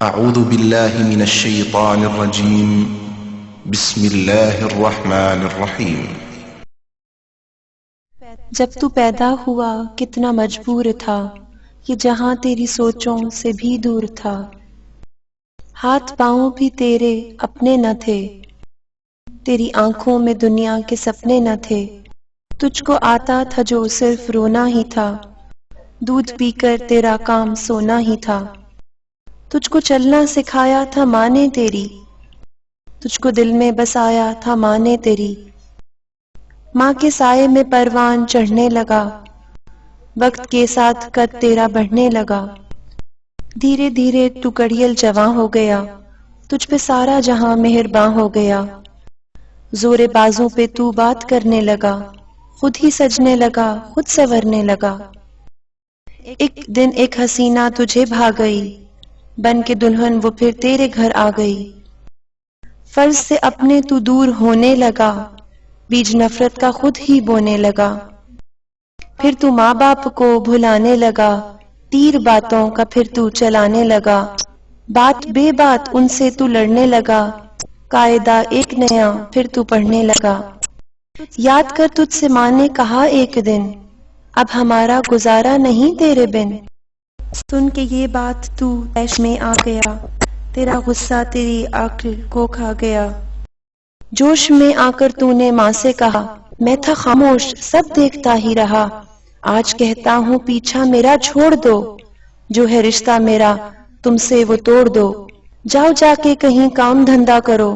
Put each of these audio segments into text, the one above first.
اعوذ باللہ من الشیطان الرجیم بسم اللہ الرحمن الرحیم۔ جب تو پیدا ہوا کتنا مجبور تھا، یہ جہاں تیری سوچوں سے بھی دور تھا۔ ہاتھ پاؤں بھی تیرے اپنے نہ تھے، تیری آنکھوں میں دنیا کے سپنے نہ تھے۔ تجھ کو آتا تھا جو صرف رونا ہی تھا، دودھ پی کر تیرا کام سونا ہی تھا۔ تجھ کو چلنا سکھایا تھا ماں نے تیری، تجھ کو دل میں بسایا تھا ماں نے تیری۔ ماں کے سائے میں پروان چڑھنے لگا، وقت کے ساتھ قد تیرا بڑھنے لگا۔ دھیرے دھیرے تو کڑیل جواں ہو گیا، تجھ پہ سارا جہاں مہرباں ہو گیا۔ زور بازوں پہ تو بات کرنے لگا، خود ہی سجنے لگا، خود سنورنے لگا۔ ایک دن ایک حسینہ تجھے بھا گئی، بن کے دلہن وہ پھر تیرے گھر آ گئی۔ فرض سے اپنے تو دور ہونے لگا، بیج نفرت کا خود ہی بونے لگا۔ پھر تو ماں باپ کو بھلانے لگا، تیر باتوں کا پھر تو چلانے لگا۔ بات بے بات ان سے تو لڑنے لگا، قاعدہ ایک نیا پھر تو پڑھنے لگا۔ یاد کر تجھ سے ماں نے کہا ایک دن، اب ہمارا گزارا نہیں تیرے بن۔ سن کے یہ بات تو طیش میں آ گیا، تیرا غصہ تیری عقل کو کھا گیا۔ جوش میں آ کر تو نے ماں سے کہا، میں تھا خاموش سب دیکھتا ہی رہا، آج کہتا ہوں پیچھا میرا چھوڑ دو، جو ہے رشتہ میرا تم سے وہ توڑ دو۔ جاؤ جا کے کہیں کام دھندا کرو،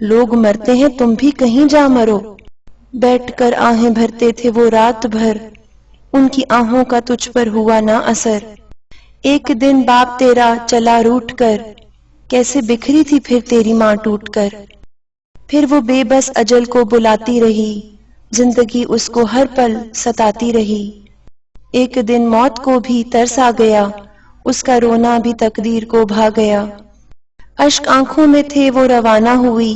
لوگ مرتے ہیں تم بھی کہیں جا مرو۔ بیٹھ کر آہیں بھرتے تھے وہ رات بھر، ان کی آہوں کا تجھ پر ہوا نہ اثر۔ ایک دن باپ تیرا چلا روٹ کر، کیسے بکھری تھی پھر تیری ماں ٹوٹ کر۔ پھر وہ بے بس اجل کو بلاتی رہی، زندگی اس کو ہر پل ستاتی رہی۔ ایک دن موت کو بھی ترس آ گیا، اس کا رونا بھی تقدیر کو بھا گیا۔ اشک آنکھوں میں تھے وہ روانہ ہوئی،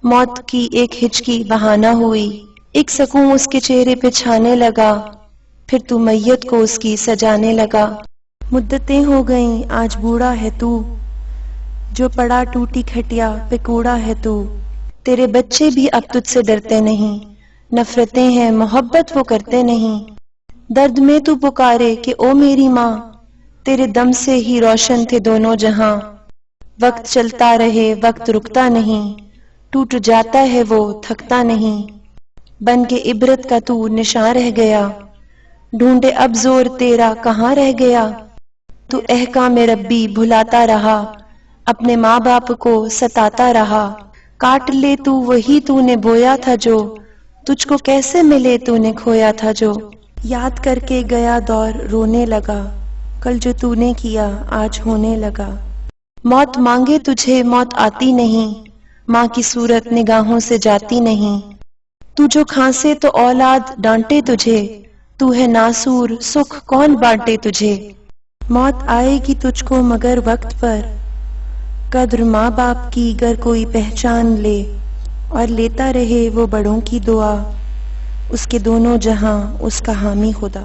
موت کی ایک ہچکی بہانہ ہوئی۔ ایک سکون اس کے چہرے پہ چھانے لگا، پھر تو میت کو اس کی سجانے لگا۔ مدتیں ہو گئیں آج بوڑھا ہے تو، جو پڑا ٹوٹی کھٹیا پہ کوڑا ہے تو۔ تیرے بچے بھی اب تجھ سے ڈرتے نہیں، نفرتیں ہیں محبت وہ کرتے نہیں۔ درد میں تو پکارے کہ او میری ماں، تیرے دم سے ہی روشن تھے دونوں جہاں۔ وقت چلتا رہے وقت رکتا نہیں، ٹوٹ جاتا ہے وہ تھکتا نہیں۔ بن کے عبرت کا تو نشاں رہ گیا، ڈھونڈے اب زور تیرا کہاں رہ گیا۔ تو احکام ربی بھلاتا رہا، اپنے ماں باپ کو ستاتا رہا۔ کاٹ لے تو وہی تو نے بویا تھا جو، تجھ کو کیسے ملے تو نے کھویا تھا جو۔ یاد کر کے گیا دور رونے لگا، کل جو تو نے کیا آج ہونے لگا۔ موت مانگے تجھے موت آتی نہیں، ماں کی صورت نگاہوں سے جاتی نہیں۔ تو جو کھانسے تو اولاد ڈانٹے تجھے، تو ہے ناسور سکھ کون بانٹے تجھے۔ موت آئے گی تجھ کو مگر وقت پر، قدر ماں باپ کی گر کوئی پہچان لے، اور لیتا رہے وہ بڑوں کی دعا، اس کے دونوں جہاں اس کا حامی خدا۔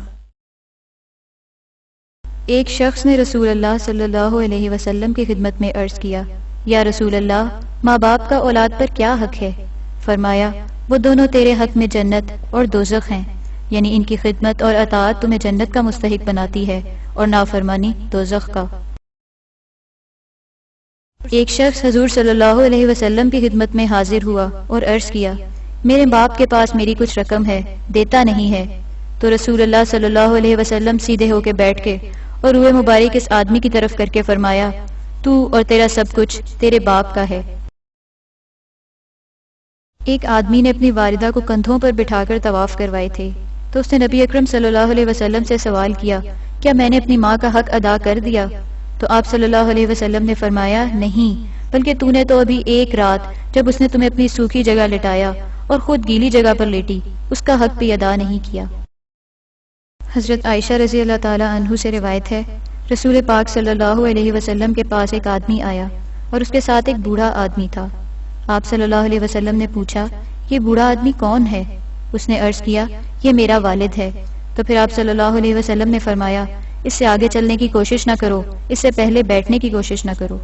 ایک شخص نے رسول اللہ صلی اللہ علیہ وسلم کی خدمت میں عرض کیا، یا رسول اللہ، ماں باپ کا اولاد پر کیا حق ہے؟ فرمایا، وہ دونوں تیرے حق میں جنت اور دوزخ ہیں، یعنی ان کی خدمت اور اطاعت تمہیں جنت کا مستحق بناتی ہے اور نافرمانی دوزخ کا۔ ایک شخص حضور صلی اللہ علیہ وسلم کی خدمت میں حاضر ہوا اور عرض کیا، میرے باپ کے پاس میری کچھ رقم ہے، دیتا نہیں ہے۔ تو رسول اللہ صلی اللہ علیہ وسلم سیدھے ہو کے بیٹھ کے اور روئے مبارک اس آدمی کی طرف کر کے فرمایا، تو اور تیرا سب کچھ تیرے باپ کا ہے۔ ایک آدمی نے اپنی والدہ کو کندھوں پر بٹھا کر طواف کروائے تھے، تو اس نے نبی اکرم صلی اللہ علیہ وسلم سے سوال کیا، کیا میں نے اپنی ماں کا حق ادا کر دیا؟ تو آپ صلی اللہ علیہ وسلم نے فرمایا، نہیں، بلکہ تو نے تو ابھی ایک رات جب اس نے تمہیں اپنی سوکھی جگہ لٹایا اور خود گیلی جگہ پر لیٹی، اس کا حق بھی ادا نہیں کیا۔ حضرت عائشہ رضی اللہ تعالی عنہ سے روایت ہے، رسول پاک صلی اللہ علیہ وسلم کے پاس ایک آدمی آیا اور اس کے ساتھ ایک بوڑھا آدمی تھا۔ آپ صلی اللہ علیہ وسلم نے پوچھا، یہ بوڑھا آدمی کون ہے؟ اس نے عرض کیا، یہ میرا والد ہے۔ تو پھر آپ صلی اللہ علیہ وسلم نے فرمایا، اس سے آگے چلنے کی کوشش نہ کرو، اس سے پہلے بیٹھنے کی کوشش نہ کرو۔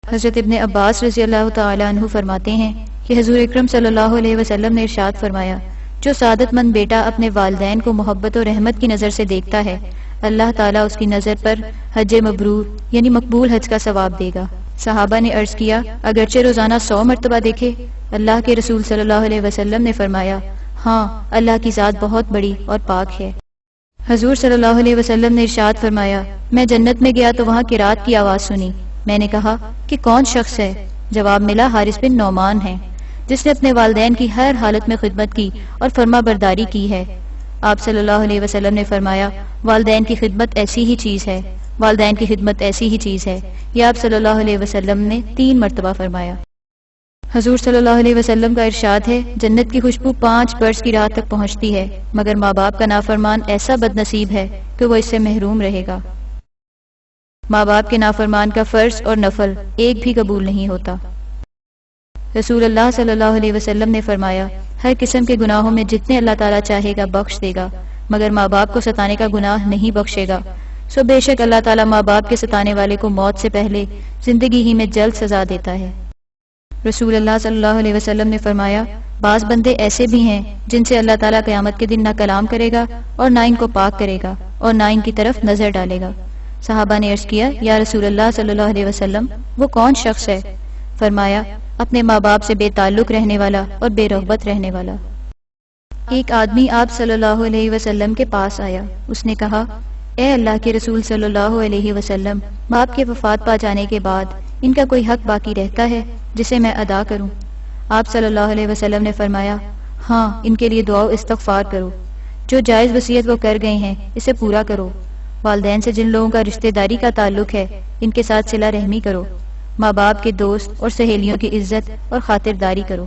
حضرت ابن عباس رضی اللہ تعالی عنہ فرماتے ہیں کہ حضور اکرم صلی اللہ علیہ وسلم نے ارشاد فرمایا، جو سعادت مند بیٹا اپنے والدین کو محبت و رحمت کی نظر سے دیکھتا ہے، اللہ تعالیٰ اس کی نظر پر حج مبرور یعنی مقبول حج کا ثواب دے گا۔ صحابہ نے عرض کیا، اگرچہ روزانہ 100 مرتبہ دیکھے؟ اللہ کے رسول صلی اللہ علیہ وسلم نے فرمایا، ہاں، اللہ کی ذات بہت بڑی اور پاک ہے۔ حضور صلی اللہ علیہ وسلم نے ارشاد فرمایا، میں جنت میں گیا تو وہاں قرات کی آواز سنی۔ میں نے کہا کہ کون شخص ہے؟ جواب ملا، حارث بن نعمان ہے، جس نے اپنے والدین کی ہر حالت میں خدمت کی اور فرما برداری کی ہے۔ آپ صلی اللہ علیہ وسلم نے فرمایا، والدین کی خدمت ایسی ہی چیز ہے، والدین کی خدمت ایسی ہی چیز ہے۔ یہ آپ صلی اللہ علیہ وسلم نے 3 مرتبہ فرمایا۔ حضور صلی اللہ علیہ وسلم کا ارشاد ہے، جنت کی خوشبو 5 برس کی راہ تک پہنچتی ہے، مگر ماں باپ کا نافرمان ایسا بد نصیب ہے کہ وہ اس سے محروم رہے گا۔ ماں باپ کے نافرمان کا فرض اور نفل ایک بھی قبول نہیں ہوتا۔ رسول اللہ صلی اللہ علیہ وسلم نے فرمایا، ہر قسم کے گناہوں میں جتنے اللہ تعالیٰ چاہے گا بخش دے گا، مگر ماں باپ کو ستانے کا گناہ نہیں بخشے گا۔ سو بے شک اللہ تعالیٰ ماں باپ کے ستانے والے کو موت سے پہلے زندگی ہی میں جلد سزا دیتا ہے۔ رسول اللہ صلی اللہ علیہ وسلم نے فرمایا، بعض بندے ایسے بھی ہیں جن سے اللہ تعالیٰ قیامت کے دن نہ کلام کرے گا اور نہ ان کو پاک کرے گا اور نہ ان کی طرف نظر ڈالے گا۔ صحابہ نے عرض کیا، یا رسول اللہ صلی اللہ علیہ وسلم، وہ کون شخص ہے؟ فرمایا، اپنے ماں باپ سے بے تعلق رہنے والا اور بے رغبت رہنے والا۔ ایک آدمی آپ صلی اللہ علیہ وسلم کے پاس آیا۔ اس نے کہا، اے اللہ کے رسول صلی اللہ علیہ وسلم، باپ کے وفات پا جانے کے بعد ان کا کوئی حق باقی رہتا ہے جسے میں ادا کروں؟ آپ صلی اللہ علیہ وسلم نے فرمایا، ہاں، ان کے لیے دعا و استغفار کرو۔ جو جائز وصیت وہ کر گئے ہیں اسے پورا کرو۔ والدین سے جن لوگوں کا رشتہ داری کا تعلق ہے ان کے ساتھ صلہ رحمی کرو۔ ماں باپ کے دوست اور سہیلیوں کی عزت اور خاطرداری کرو۔